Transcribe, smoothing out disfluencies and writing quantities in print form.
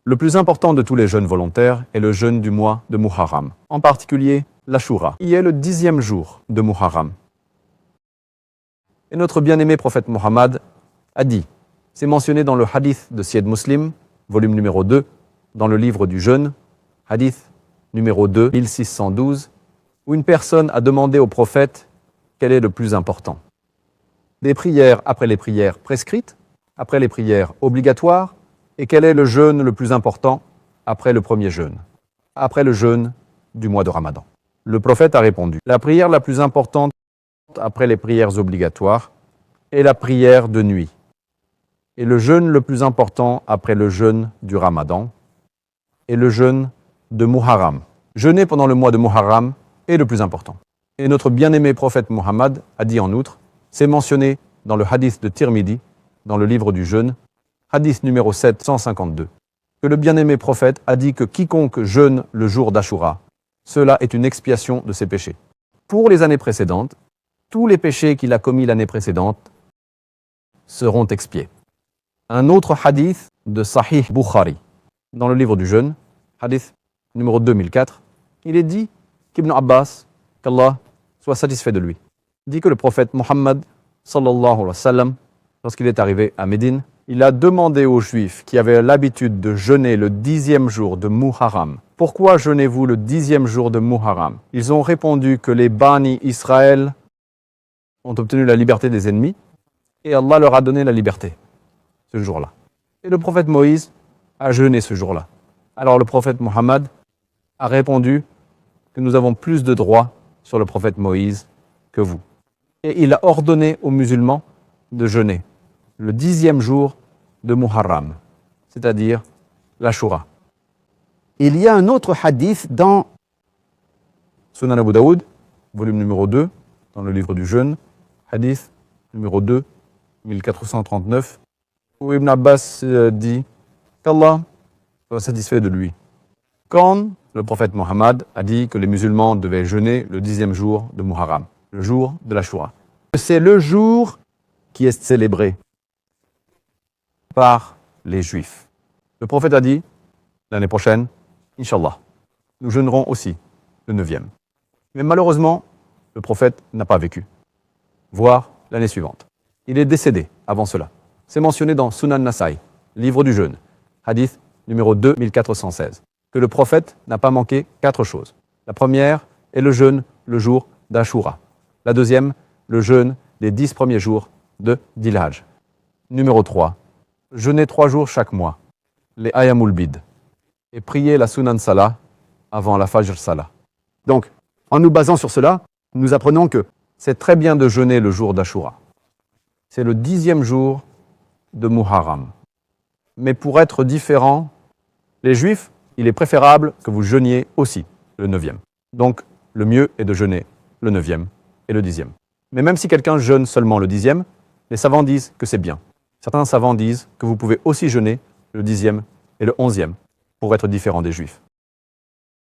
Le plus important de tous les jeûnes volontaires est le jeûne du mois de Muharram, en particulier l'Ashura, qui est le 10e jour de Muharram. Et notre bien-aimé prophète Mohammed a dit, c'est mentionné dans le hadith de Sahih Muslim, volume numéro 2, dans le livre du jeûne, hadith numéro 2, 1612, où une personne a demandé au prophète quel est le plus important. Des prières après les prières prescrites, après les prières obligatoires, et quel est le jeûne le plus important après le premier jeûne, après le jeûne du mois de Ramadan. Le prophète a répondu, la prière la plus importante après les prières obligatoires est la prière de nuit. Et le jeûne le plus important après le jeûne du Ramadan est le jeûne de Muharram. Jeûner pendant le mois de Muharram est le plus important. Et notre bien-aimé prophète Mohammed a dit en outre, c'est mentionné dans le hadith de Tirmidhi, dans le livre du jeûne, hadith numéro 752, que le bien-aimé prophète a dit que quiconque jeûne le jour d'Ashura, cela est une expiation de ses péchés. Pour les années précédentes, tous les péchés qu'il a commis l'année précédente seront expiés. Un autre hadith de Sahih Bukhari, dans le livre du jeûne, hadith numéro 2004, il est dit qu'Ibn Abbas, qu'Allah soit satisfait de lui, dit que le prophète Mohammed, sallallahu alayhi wa sallam, lorsqu'il est arrivé à Médine, il a demandé aux Juifs qui avaient l'habitude de jeûner le 10e jour de Muharram, « Pourquoi jeûnez-vous le 10e jour de Muharram ?» Ils ont répondu que les Bani Israël ont obtenu la liberté des ennemis et Allah leur a donné la liberté ce jour-là. Et le prophète Moïse a jeûné ce jour-là. Alors le prophète Mohammed a répondu que nous avons plus de droits sur le prophète Moïse que vous. Et il a ordonné aux musulmans de jeûner le 10e jour de Muharram, c'est-à-dire l'Ashura. Il y a un autre hadith dans Sunan Abu Daoud, volume numéro 2, dans le livre du jeûne, hadith numéro 2, 1439, où Ibn Abbas dit qu'Allah soit satisfait de lui. Quand le prophète Mohammed a dit que les musulmans devaient jeûner le 10e jour de Muharram, le jour de l'Ashura. C'est le jour qui est célébré par les Juifs. Le prophète a dit, l'année prochaine, Inch'Allah, nous jeûnerons aussi le 9e. Mais malheureusement, le prophète n'a pas vécu, voire l'année suivante. Il est décédé avant cela. C'est mentionné dans Sunan Nasaï, livre du jeûne, hadith numéro 2, 1416, que le prophète n'a pas manqué 4 choses. La première est le jeûne le jour d'Ashura. La deuxième, le jeûne des 10 premiers jours de Dhil-Hajj. Numéro 3, jeûner 3 jours chaque mois, les Ayamul Bid, et prier la Sunan Salah avant la Fajr Salah. Donc, en nous basant sur cela, nous apprenons que c'est très bien de jeûner le jour d'Ashura. C'est le 10e jour de Muharram. Mais pour être différent, les Juifs, il est préférable que vous jeûniez aussi le 9e. Donc, le mieux est de jeûner le 9e et le 10e. Mais même si quelqu'un jeûne seulement le 10e, les savants disent que c'est bien. Certains savants disent que vous pouvez aussi jeûner le 10e et le 11e pour être différent des Juifs.